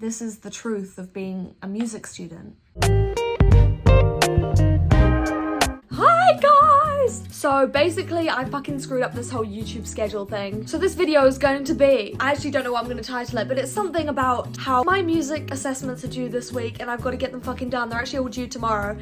This is the truth of being a music student. Hi guys! So basically I fucking screwed up this whole YouTube schedule thing. So this video is going to be, I actually don't know what I'm going to title it, but it's something about how my music assessments are due this week and I've got to get them fucking done. They're actually all due tomorrow.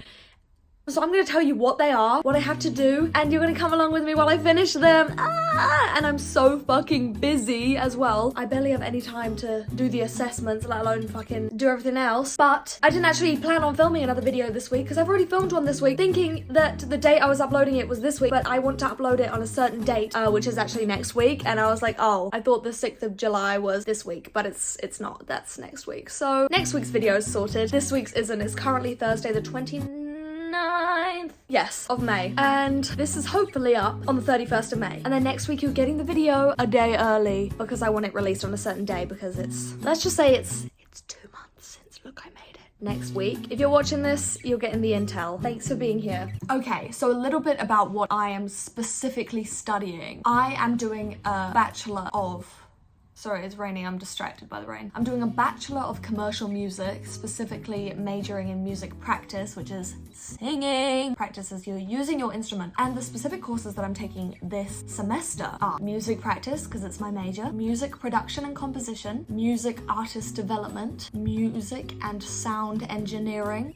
So I'm going to tell you what they are, what I have to do, and you're going to come along with me while I finish them. And I'm so fucking busy as well. I barely have any time to do the assessments, let alone fucking do everything else. But I didn't actually plan on filming another video this week because I've already filmed one this week, thinking that the date I was uploading it was this week, but I want to upload it on a certain date, which is actually next week. And I was like, oh, I thought the 6th of July was this week, but it's not. That's next week. So next week's video is sorted. This week's isn't. It's currently Thursday the 29th, yes, of May, and this is hopefully up on the 31st of May, and then next week you're getting the video a day early because I want it released on a certain day because it's, let's just say it's 2 months since, look, I made it. Next week, if you're watching this, you're getting the intel. Thanks for being here. Okay, so a little bit about what I am specifically studying. I am doing a Bachelor of, sorry, it's raining, I'm distracted by the rain. I'm doing a Bachelor of Commercial Music, specifically majoring in music practice, which is singing. Practice as you're using your instrument. And the specific courses that I'm taking this semester are music practice, because it's my major, music production and composition, music artist development, music and sound engineering.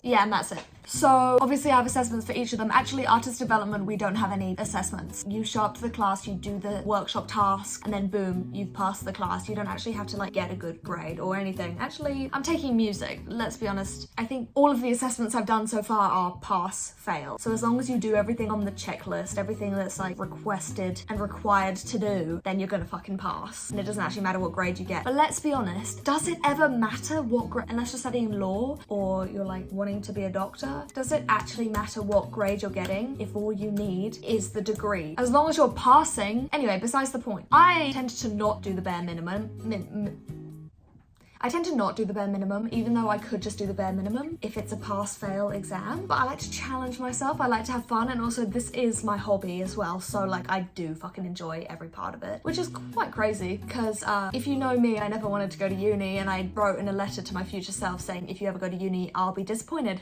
Yeah, and that's it. So obviously I have assessments for each of them. Actually, artist development, we don't have any assessments. You show up to the class, you do the workshop task, and then boom, you've passed the class. You don't actually have to like get a good grade or anything. Actually, I'm taking music. Let's be honest. I think all of the assessments I've done so far are pass, fail. So as long as you do everything on the checklist, everything that's like requested and required to do, then you're gonna fucking pass. And it doesn't actually matter what grade you get. But let's be honest, does it ever matter what grade, unless you're studying law or you're like wanting to be a doctor? Does it actually matter what grade you're getting if all you need is the degree? As long as you're passing. Anyway, besides the point. I tend to not do the bare minimum. I tend to not do the bare minimum, even though I could just do the bare minimum if it's a pass-fail exam. But I like to challenge myself, I like to have fun, and also this is my hobby as well, so like I do fucking enjoy every part of it, which is quite crazy, because if you know me, I never wanted to go to uni, and I wrote in a letter to my future self saying, if you ever go to uni, I'll be disappointed.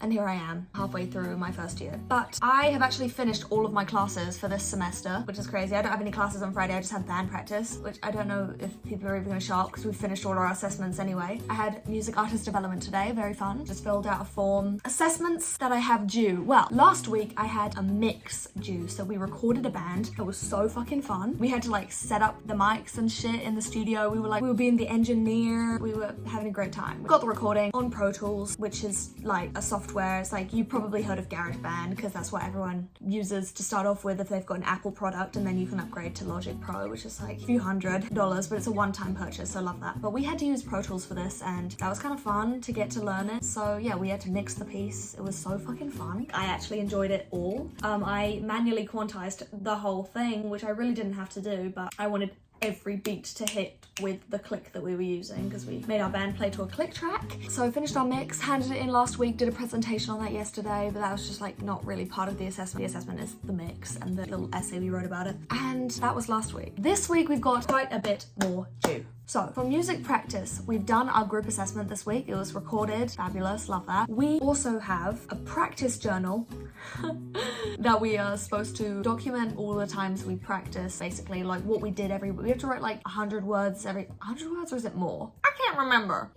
And here I am, halfway through my first year. But I have actually finished all of my classes for this semester, which is crazy. I don't have any classes on Friday, I just have band practice, which I don't know if people are even gonna show up because we've finished all our assessments anyway. I had music artist development today, very fun. Just filled out a form. Assessments that I have due. Well, last week I had a mix due, so we recorded a band. It was so fucking fun. We had to like set up the mics and shit in the studio. We were being the engineer. We were having a great time. We got the recording on Pro Tools, which is like a software. It's like, you've probably heard of GarageBand because that's what everyone uses to start off with if they've got an Apple product, and then you can upgrade to Logic Pro, which is like a few $100s, but it's a one-time purchase, so I love that. But we had to use Pro Tools for this, and that was kind of fun to get to learn it. So yeah, we had to mix the piece. It was so fucking fun. I actually enjoyed it all. I manually quantized the whole thing, which I really didn't have to do, but I wanted every beat to hit with the click that we were using because we made our band play to a click track. So I finished our mix, handed it in last week, did a presentation on that yesterday, but that was just like not really part of the assessment. The assessment is the mix and the little essay we wrote about it. And that was last week. This week we've got quite a bit more due. So for music practice, we've done our group assessment this week. It was recorded, fabulous, love that. We also have a practice journal that we are supposed to document all the times we practice, basically like what we did every week. We have to write like 100 words every, 100 words, or is it more? I can't remember.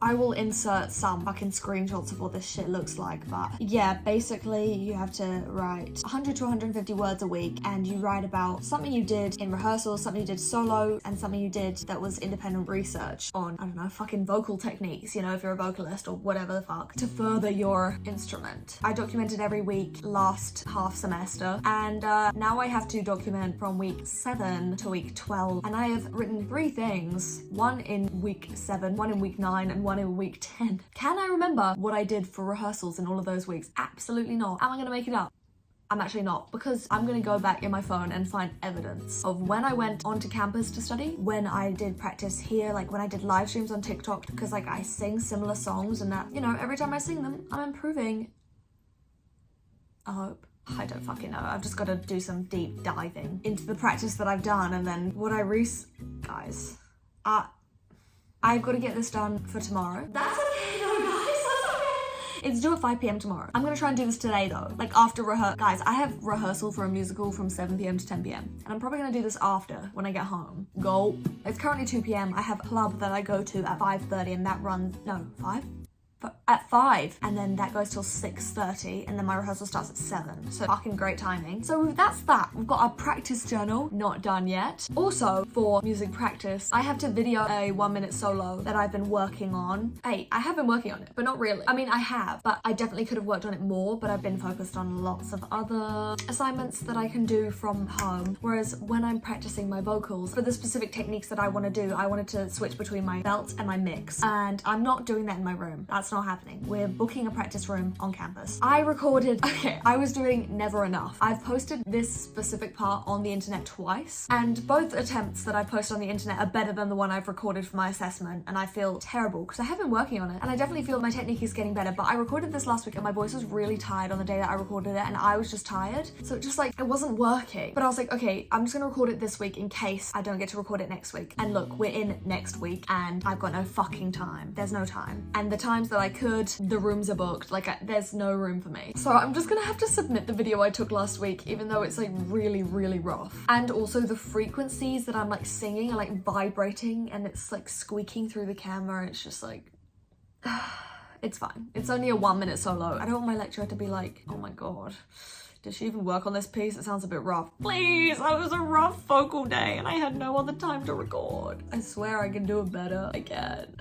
I will insert some fucking screenshots of what this shit looks like, but yeah, basically you have to write 100 to 150 words a week, and you write about something you did in rehearsals, something you did solo, and something you did that was independent research on, I don't know, fucking vocal techniques, you know, if you're a vocalist or whatever the fuck, to further your instrument. I documented every week last half semester, and now I have to document from week 7 to week 12, and I have written 3 things, one in week 7, one in week 9, and one in week 10. Can I remember what I did for rehearsals in all of those weeks? Absolutely not. Am I gonna make it up? I'm actually not, because I'm gonna go back in my phone and find evidence of when I went onto campus to study, when I did practice here, like when I did live streams on TikTok, because like I sing similar songs and that, you know, every time I sing them, I'm improving I hope. I don't fucking know. I've just got to do some deep diving into the practice that I've done, and then what guys, I've got to get this done for tomorrow. That's okay though, guys. That's okay. It's due at 5 p.m. tomorrow. I'm gonna try and do this today though. Like after guys, I have rehearsal for a musical from 7 p.m. to 10 p.m. and I'm probably gonna do this after when I get home. Go. It's currently 2 p.m. I have a club that I go to at 5:30 and that runs, no, 5? At 5, and then that goes till 6:30, and then my rehearsal starts at 7, so fucking great timing. So that's that. We've got our practice journal, not done yet. Also, for music practice, I have to video a 1-minute solo that I've been working on. Hey, I have been working on it, but not really. I mean, I have, but I definitely could have worked on it more, but I've been focused on lots of other assignments that I can do from home. Whereas when I'm practicing my vocals, for the specific techniques that I want to do, I wanted to switch between my belt and my mix, and I'm not doing that in my room. That's not happening. We're booking a practice room on campus. I was doing Never Enough. I've posted this specific part on the internet twice, and both attempts that I post on the internet are better than the one I've recorded for my assessment, and I feel terrible because I have been working on it, and I definitely feel my technique is getting better, but I recorded this last week and my voice was really tired on the day that I recorded it, and I was just tired, so it just like, it wasn't working. But I was like, okay, I'm just gonna record it this week in case I don't get to record it next week. And look, we're in next week and I've got no fucking time. There's no time. And the times that I could, the rooms are booked. Like, there's no room for me. So I'm just gonna have to submit the video I took last week, even though it's like really, really rough. And also the frequencies that I'm like singing are like vibrating and it's like squeaking through the camera. It's just like, it's fine. It's only a 1-minute solo. I don't want my lecturer to be like, oh my God, did she even work on this piece? It sounds a bit rough. Please, that was a rough vocal day and I had no other time to record. I swear I can do it better. I can.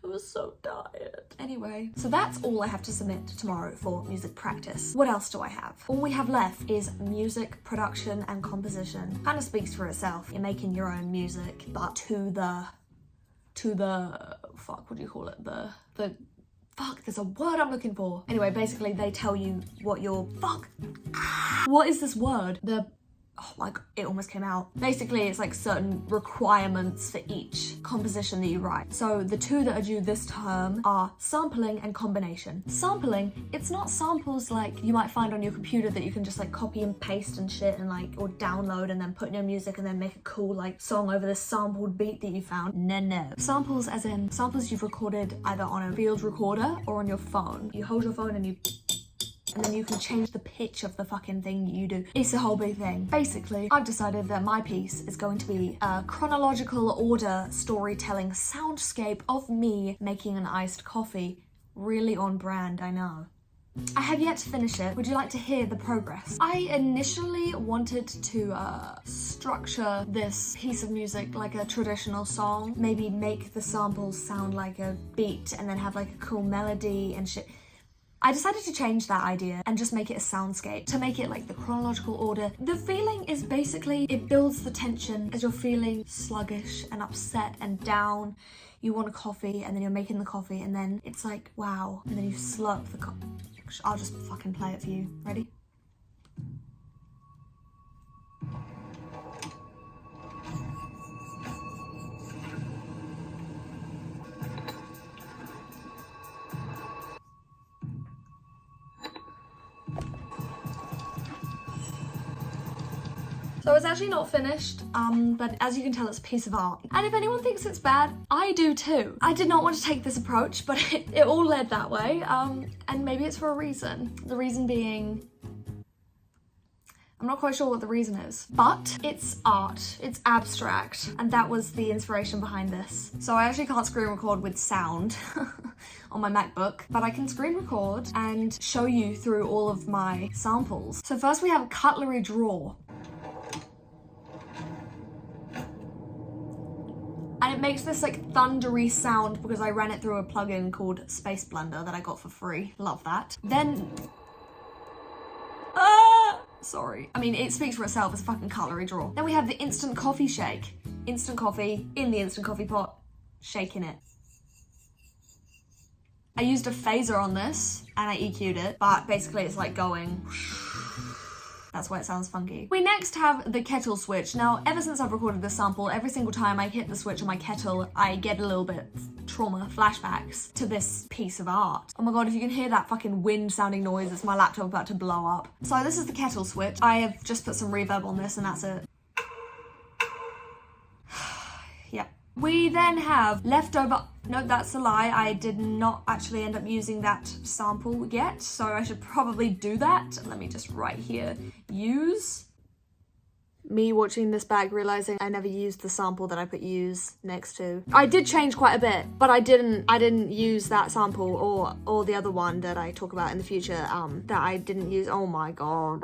I was so tired. Anyway, so that's all I have to submit tomorrow for music practice. What else do I have? All we have left is music production and composition. Kind of speaks for itself. You're making your own music, but to the, fuck, what do you call it? Fuck, there's a word I'm looking for. Anyway, basically they tell you what your, what is this word? Oh, like, it almost came out. Basically, it's like certain requirements for each composition that you write. So the two that are due this term are sampling and combination. Sampling, it's not samples like you might find on your computer that you can just like copy and paste and shit and like, or download and then put in your music and then make a cool like song over this sampled beat that you found. No. Samples as in samples you've recorded either on a field recorder or on your phone. You hold your phone and then you can change the pitch of the fucking thing you do. It's a whole big thing. Basically, I've decided that my piece is going to be a chronological order storytelling soundscape of me making an iced coffee. Really on brand, I know. I have yet to finish it. Would you like to hear the progress? I initially wanted to structure this piece of music like a traditional song, maybe make the samples sound like a beat and then have like a cool melody and shit. I decided to change that idea and just make it a soundscape, to make it like the chronological order. The feeling is basically, it builds the tension as you're feeling sluggish and upset and down. You want a coffee and then you're making the coffee and then it's like, wow. And then you slurp the coffee. I'll just fucking play it for you. Ready? So it's actually not finished, but as you can tell, it's a piece of art. And if anyone thinks it's bad, I do too. I did not want to take this approach, but it all led that way, and maybe it's for a reason. The reason being, I'm not quite sure what the reason is, but it's art, it's abstract, and that was the inspiration behind this. So I actually can't screen record with sound on my MacBook, but I can screen record and show you through all of my samples. So first we have a cutlery drawer. And it makes this like thundery sound because I ran it through a plugin called Space Blender that I got for free. Love that. Then, sorry. I mean, it speaks for itself as a fucking cutlery drawer. Then we have the instant coffee shake. Instant coffee in the instant coffee pot, shaking it. I used a phaser on this and I EQ'd it, but basically it's like going. That's why it sounds funky. We next have the kettle switch. Now, ever since I've recorded this sample, every single time I hit the switch on my kettle, I get a little bit trauma flashbacks to this piece of art. Oh my god, if you can hear that fucking wind sounding noise, it's my laptop about to blow up. So this is the kettle switch. I have just put some reverb on this and that's it. Yep. We then have leftover, no, that's a lie. I did not actually end up using that sample yet, so I should probably do that. Let me just write here, use. Me watching this back, realizing I never used the sample that I put use next to. I did change quite a bit, but I didn't use that sample or the other one that I talk about in the future, that I didn't use. Oh my god.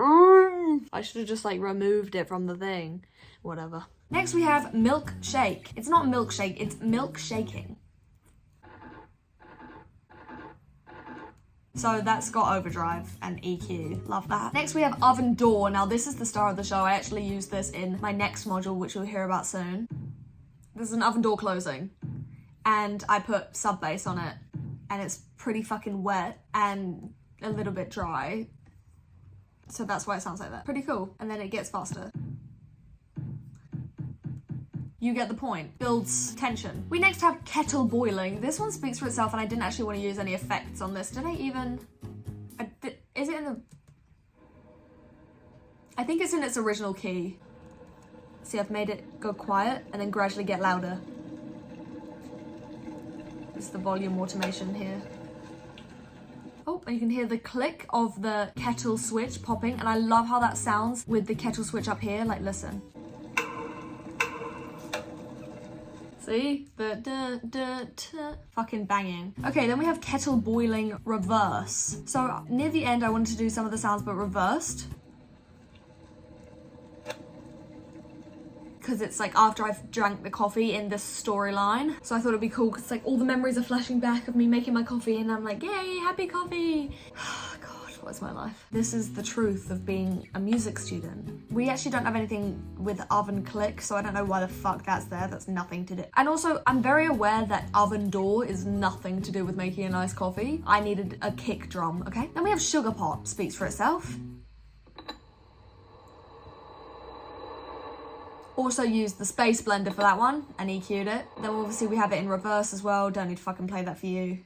I should have just like removed it from the thing. Whatever. Next we have milkshake. It's not milkshake, it's milk shaking. So that's got overdrive and EQ. Love that. Next we have oven door. Now this is the star of the show. I actually use this in my next module, which we'll hear about soon. This is an oven door closing. And I put sub bass on it. And it's pretty fucking wet and a little bit dry. So that's why it sounds like that. Pretty cool. And then it gets faster. You get the point. Builds tension. We next have kettle boiling. This one speaks for itself and I didn't actually want to use any effects on this. Did I even... is it in the... I think it's in its original key. See, I've made it go quiet and then gradually get louder. This is the volume automation here. Oh, and you can hear the click of the kettle switch popping, and I love how that sounds with the kettle switch up here. Like, listen. See? The fucking banging. Okay, then we have kettle boiling reverse. So near the end, I wanted to do some of the sounds, but reversed. Because it's like after I've drank the coffee in this storyline. So I thought it'd be cool because like all the memories are flashing back of me making my coffee and I'm like, yay, happy coffee. God, what's my life? This is the truth of being a music student. We actually don't have anything with oven click, so I don't know why the fuck that's there. That's nothing to do. And also, I'm very aware that oven door is nothing to do with making a nice coffee. I needed a kick drum, okay? Then we have sugar pot, speaks for itself. Also used the space blender for that one and EQ'd it. Then obviously we have it in reverse as well. Don't need to fucking play that for you.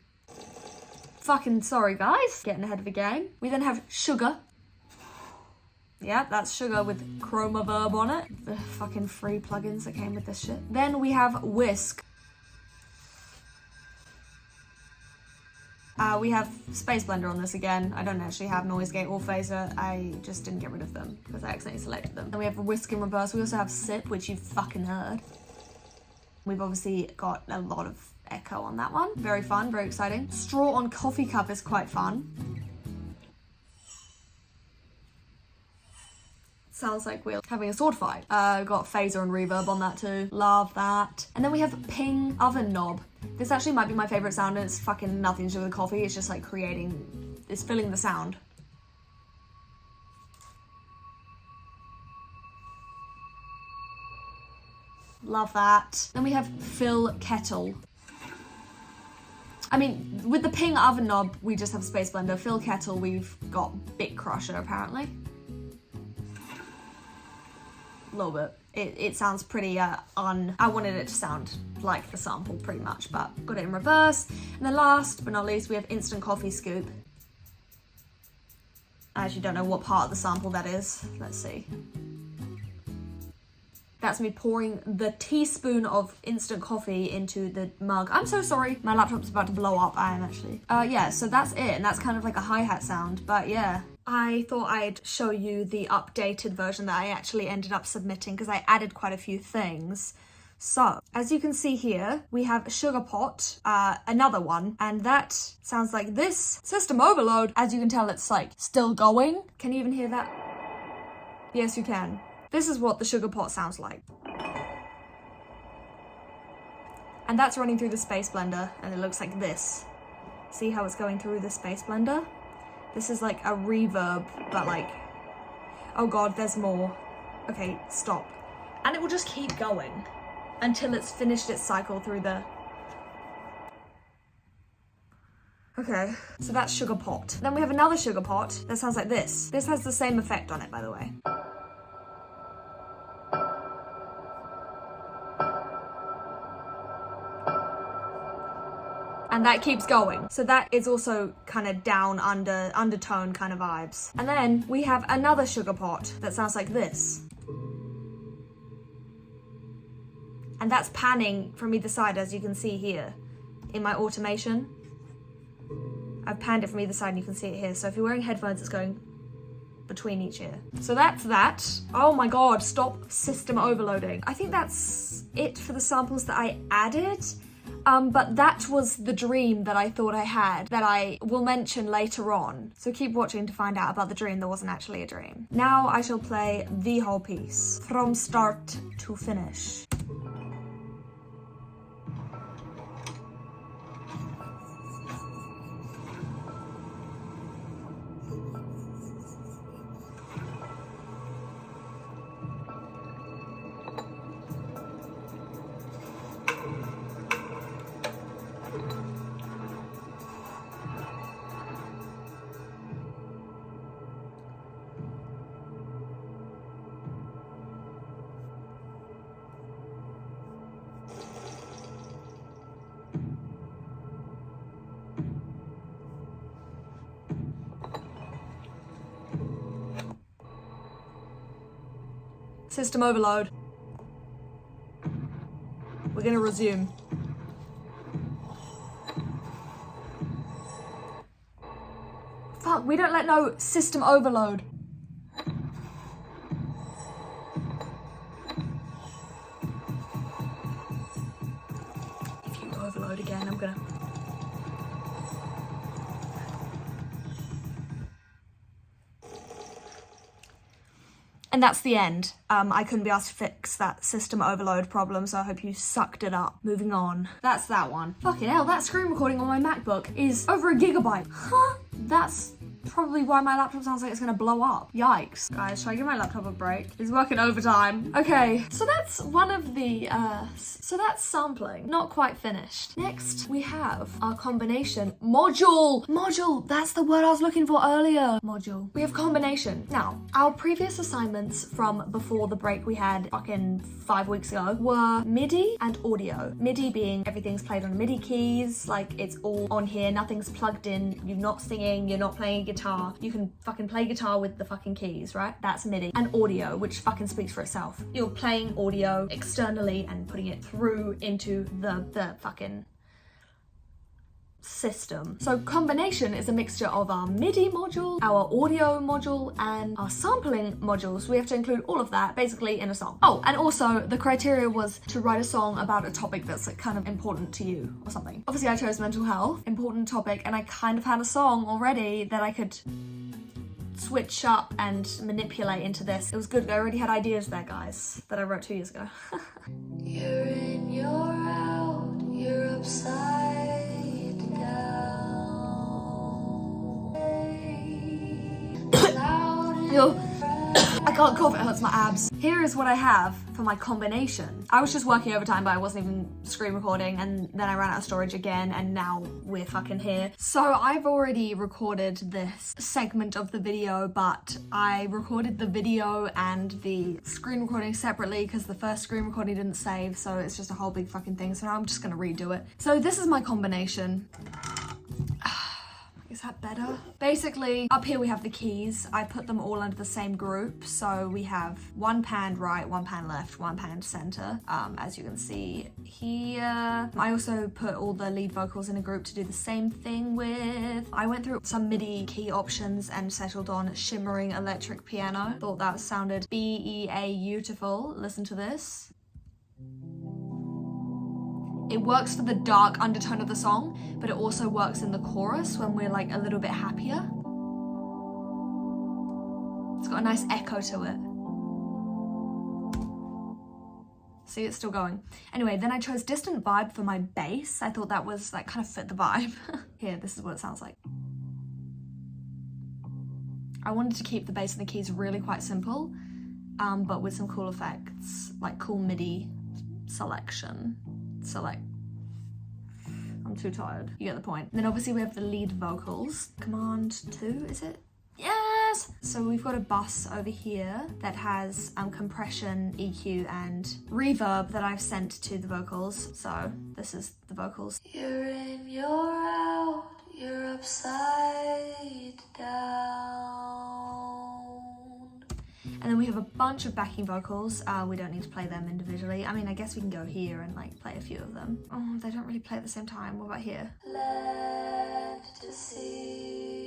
Fucking sorry guys, getting ahead of the game. We then have sugar. Yeah, that's sugar with chroma verb on it. The fucking free plugins that came with this shit. Then we have whisk. We have Space Blender on this again. I don't actually have Noise Gate or Phaser. I just didn't get rid of them because I accidentally selected them. Then we have Whisk in reverse. We also have Sip, which you've fucking heard. We've obviously got a lot of echo on that one. Very fun, very exciting. Straw on coffee cup is quite fun. Sounds like we're having a sword fight. Got phaser and reverb on that too. Love that. And then we have ping oven knob. This actually might be my favorite sound and it's fucking nothing to do with coffee. It's just like it's filling the sound. Love that. Then we have fill kettle. I mean, with the ping oven knob, we just have Space Blender. Fill kettle, we've got Bit Crusher apparently. A little bit. It sounds pretty I wanted it to sound like the sample pretty much, but got it in reverse. And then last but not least, we have instant coffee scoop. I actually don't know what part of the sample that is. Let's see. That's me pouring the teaspoon of instant coffee into the mug. I'm so sorry. My laptop's about to blow up. I am actually. Yeah, so that's it. And that's kind of like a hi-hat sound, but yeah. I thought I'd show you the updated version that I actually ended up submitting because I added quite a few things. So, as you can see here, we have Sugar Pot, another one, and that sounds like this. System overload. As you can tell, it's like still going. Can you even hear that? Yes, you can. This is what the Sugar Pot sounds like. And that's running through the Space Blender, and it looks like this. See how it's going through the Space Blender? This is like a reverb, but like, oh god, there's more. Okay, stop. And it will just keep going until it's finished its cycle through the... Okay, so that's Sugar Pot. Then we have another Sugar Pot that sounds like this. This has the same effect on it, by the way. and that keeps going. So that is also kind of down undertone kind of vibes. And then we have another sugar pot that sounds like this. And that's panning from either side, as you can see here in my automation. I've panned it from either side and you can see it here. So if you're wearing headphones, it's going between each ear. So that's that. Oh my god, stop system overloading. I think that's it for the samples that I added. But that was the dream that I thought I had that I will mention later on. So keep watching to find out about the dream that wasn't actually a dream. Now I shall play the whole piece from start to finish. System overload. We're gonna resume. Fuck, we don't let no system overload. If you overload again, I'm gonna... And that's the end. I couldn't be asked to fix that system overload problem, so I hope you sucked it up. Moving on. That's that one. Fucking hell, that screen recording on my MacBook is over a gigabyte. Huh? That's probably why my laptop sounds like it's gonna blow up. Yikes. Guys, should I give my laptop a break? It's working overtime. Okay, so that's one of the, so that's sampling. Not quite finished. Next, we have our combination module. Module, that's the word I was looking for earlier. Module. We have combination. Now, our previous assignments from before the break we had fucking 5 weeks ago were MIDI and audio. MIDI being everything's played on MIDI keys, like it's all on here, nothing's plugged in, you're not singing, you're not playing guitar, you can fucking play guitar with the fucking keys, right? That's MIDI. And audio, which fucking speaks for itself. You're playing audio externally and putting it through into the fucking system. So combination is a mixture of our MIDI module, our audio module, and our sampling modules. We have to include all of that basically in a song. Oh, and also the criteria was to write a song about a topic that's like kind of important to you or something. Obviously I chose mental health, important topic, and I kind of had a song already that I could switch up and manipulate into this. It was good. I already had ideas there, guys, that I wrote 2 years ago. You're in, you're out, you're upside down. I can't cough, it hurts my abs. Here is what I have for my combination. I was just working overtime, but I wasn't even screen recording, and then I ran out of storage again, and now we're fucking here. So I've already recorded this segment of the video, but I recorded the video and the screen recording separately because the first screen recording didn't save, so it's just a whole big fucking thing. So now I'm just gonna redo it. So this is my combination. Is that better? Basically, up here we have the keys. I put them all under the same group. So we have one panned right, one panned left, one panned center, as you can see here. I also put all the lead vocals in a group to do the same thing with. I went through some MIDI key options and settled on shimmering electric piano. Thought that sounded beautiful. Listen to this. It works for the dark undertone of the song, but it also works in the chorus when we're like a little bit happier. It's got a nice echo to it. See, it's still going. Anyway, then I chose Distant Vibe for my bass. I thought that was like kind of fit the vibe. Here, this is what it sounds like. I wanted to keep the bass and the keys really quite simple, but with some cool effects, like cool MIDI selection. I'm too tired. You get the point. And then obviously we have the lead vocals. Command 2, is it? Yes! So we've got a bus over here that has compression, EQ, and reverb that I've sent to the vocals. So this is the vocals. You're in, you're out, you're upside down. And then we have a bunch of backing vocals. We don't need to play them individually. I mean, I guess we can go here and like play a few of them. Oh, they don't really play at the same time. What about here? Left to see.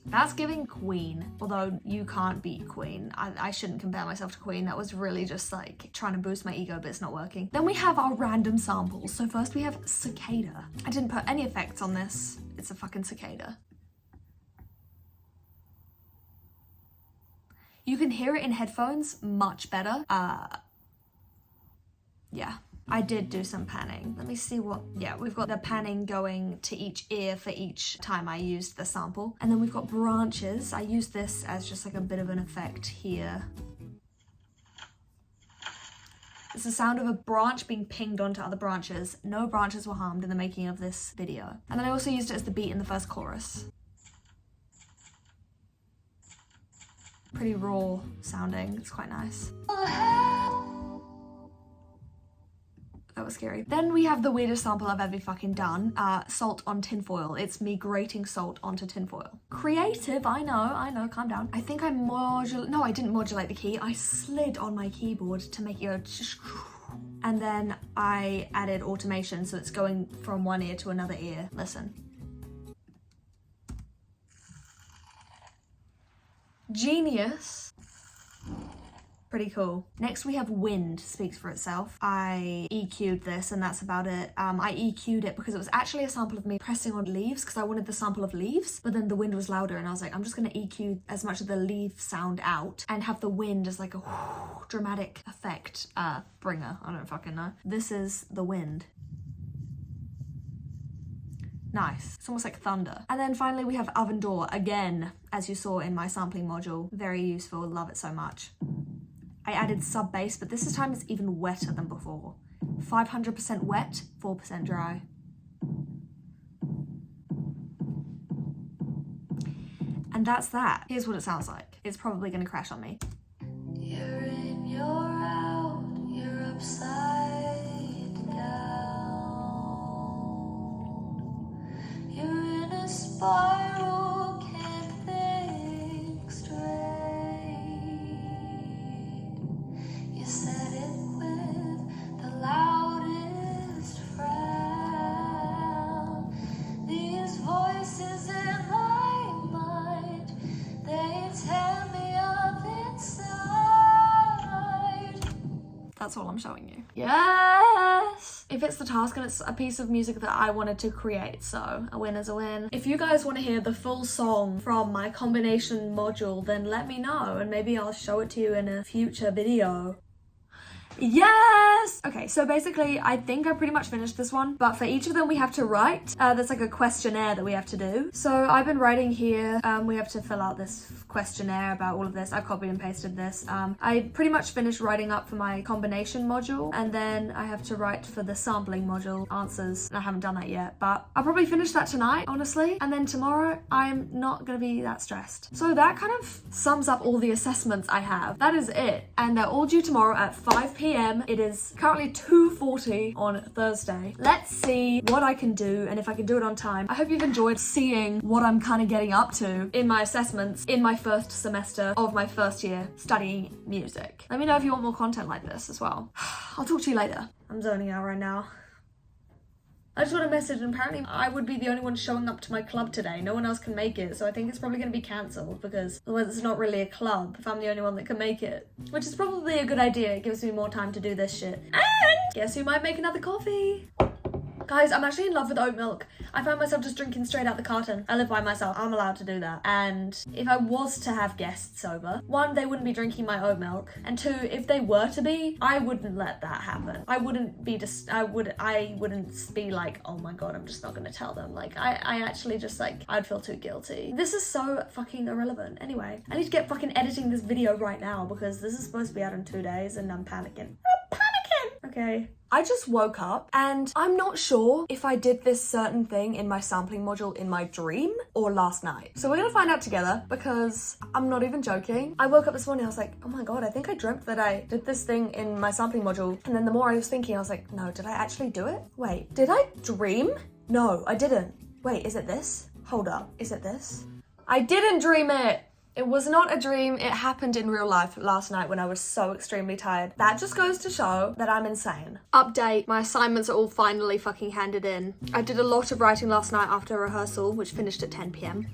That's giving Queen, although you can't beat Queen. I shouldn't compare myself to Queen. That was really just like trying to boost my ego, but it's not working. Then we have our random samples. So first we have cicada. I didn't put any effects on this. It's a fucking cicada. You can hear it in headphones much better. Yeah, I did do some panning. Let me see what, yeah, we've got the panning going to each ear for each time I used the sample. And then we've got branches. I used this as just like a bit of an effect here. It's the sound of a branch being pinged onto other branches. No branches were harmed in the making of this video. And then I also used it as the beat in the first chorus. Pretty raw sounding, it's quite nice. That was scary. Then we have the weirdest sample I've ever fucking done, salt on tinfoil. It's me grating salt onto tinfoil. Creative, I know, calm down. I think I no, I didn't modulate the key. I slid on my keyboard to make it go and then I added automation so it's going from one ear to another ear. Listen. Genius. Pretty cool. Next we have wind, speaks for itself. I EQ'd this and that's about it. I EQ'd it because it was actually a sample of me pressing on leaves because I wanted the sample of leaves, but then the wind was louder and I was like, I'm just gonna EQ as much of the leaf sound out and have the wind as like a dramatic effect bringer. I don't fucking know. This is the wind. Nice. It's almost like thunder. And then finally we have oven door again, as you saw in my sampling module. Very useful, love it so much. I added sub bass, but this time it's even wetter than before. 500% wet, 4% dry. And that's that. Here's what it sounds like. It's probably gonna crash on me. You're in, you're out, you're upside down. You're in a spiral, can't think straight. You said it with the loudest frown. These voices in my mind, they tear me up inside. That's all I'm showing you. Yes! It fits the task and it's a piece of music that I wanted to create, so a win is a win. If you guys want to hear the full song from my combination module, then let me know and maybe I'll show it to you in a future video. Yes! Okay, so basically I think I pretty much finished this one, but for each of them we have to write. There's like a questionnaire that we have to do. So I've been writing here, we have to fill out this questionnaire about all of this. I copied and pasted this. I pretty much finished writing up for my combination module, and then I have to write for the sampling module answers, and I haven't done that yet, but I'll probably finish that tonight, honestly, and then tomorrow I'm not gonna be that stressed. So that kind of sums up all the assessments I have. That is it, and they're all due tomorrow at 5 p.m. It is currently 2:40 on Thursday. Let's see what I can do and if I can do it on time. I hope you've enjoyed seeing what I'm kind of getting up to in my assessments in my first semester of my first year studying music. Let me know if you want more content like this as well. I'll talk to you later. I'm zoning out right now. I just got a message and apparently I would be the only one showing up to my club today. No one else can make it, so I think it's probably going to be cancelled because otherwise it's not really a club if I'm the only one that can make it. Which is probably a good idea. It gives me more time to do this shit. And guess who might make another coffee? Guys, I'm actually in love with oat milk. I found myself just drinking straight out the carton. I live by myself, I'm allowed to do that. And if I was to have guests over, one, they wouldn't be drinking my oat milk. And two, if they were to be, I wouldn't let that happen. I wouldn't be I wouldn't be like, oh my God, I'm just not gonna tell them. Like, I actually just like, I'd feel too guilty. This is so fucking irrelevant. Anyway, I need to get fucking editing this video right now because this is supposed to be out in 2 days and I'm panicking. I'm panicking! Okay. okay. I just woke up and I'm not sure if I did this certain thing in my sampling module in my dream or last night. So we're gonna find out together because I'm not even joking. I woke up this morning, I was like, oh my God, I think I dreamt that I did this thing in my sampling module. And then the more I was thinking, I was like, no, did I actually do it? Wait, did I dream? No, I didn't. Wait, is it this? Hold up, is it this? I didn't dream it. It was not a dream. It happened in real life last night when I was so extremely tired. That just goes to show that I'm insane. Update, my assignments are all finally fucking handed in. I did a lot of writing last night after rehearsal, which finished at 10 p.m.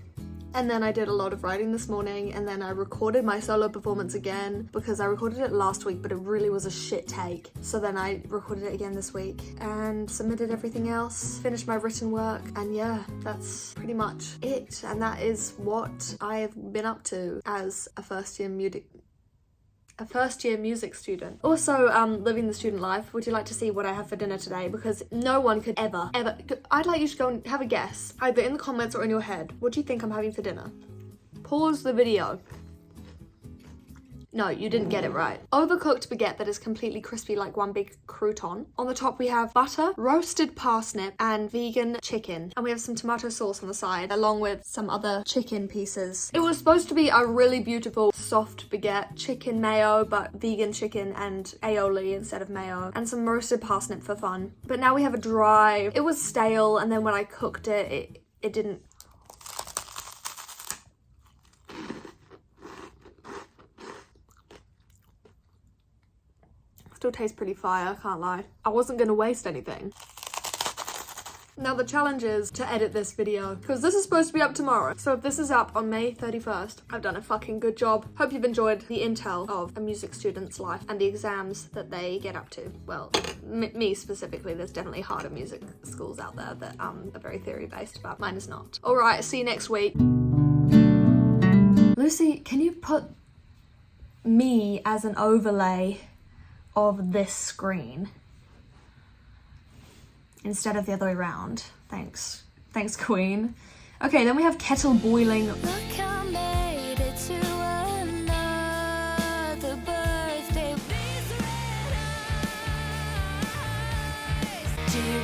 And then I did a lot of writing this morning, and then I recorded my solo performance again because I recorded it last week, but it really was a shit take. So then I recorded it again this week and submitted everything else, finished my written work, and yeah, that's pretty much it. And that is what I have been up to as a first year music student. Also, living the student life. Would you like to see what I have for dinner today? Because no one could ever, I'd like you to go and have a guess, either in the comments or in your head. What do you think I'm having for dinner? Pause the video. No, you didn't get it right. Overcooked baguette that is completely crispy like one big crouton. On the top we have butter, roasted parsnip, and vegan chicken. And we have some tomato sauce on the side, along with some other chicken pieces. It was supposed to be a really beautiful, soft baguette, chicken mayo, but vegan chicken and aioli instead of mayo, and some roasted parsnip for fun. But now we have a dry, it was stale, and then when I cooked it, it didn't. Still tastes pretty fire, can't lie. I wasn't gonna waste anything. Now the challenge is to edit this video because this is supposed to be up tomorrow. So if this is up on May 31st, I've done a fucking good job. Hope you've enjoyed the intel of a music student's life and the exams that they get up to. Well, me specifically, there's definitely harder music schools out there that are very theory based, but mine is not. All right, see you next week. Lucy, can you put me as an overlay of this screen instead of the other way around? Thanks. Thanks, Queen. Okay, then we have kettle boiling. Look, I made it to another birthday. Do you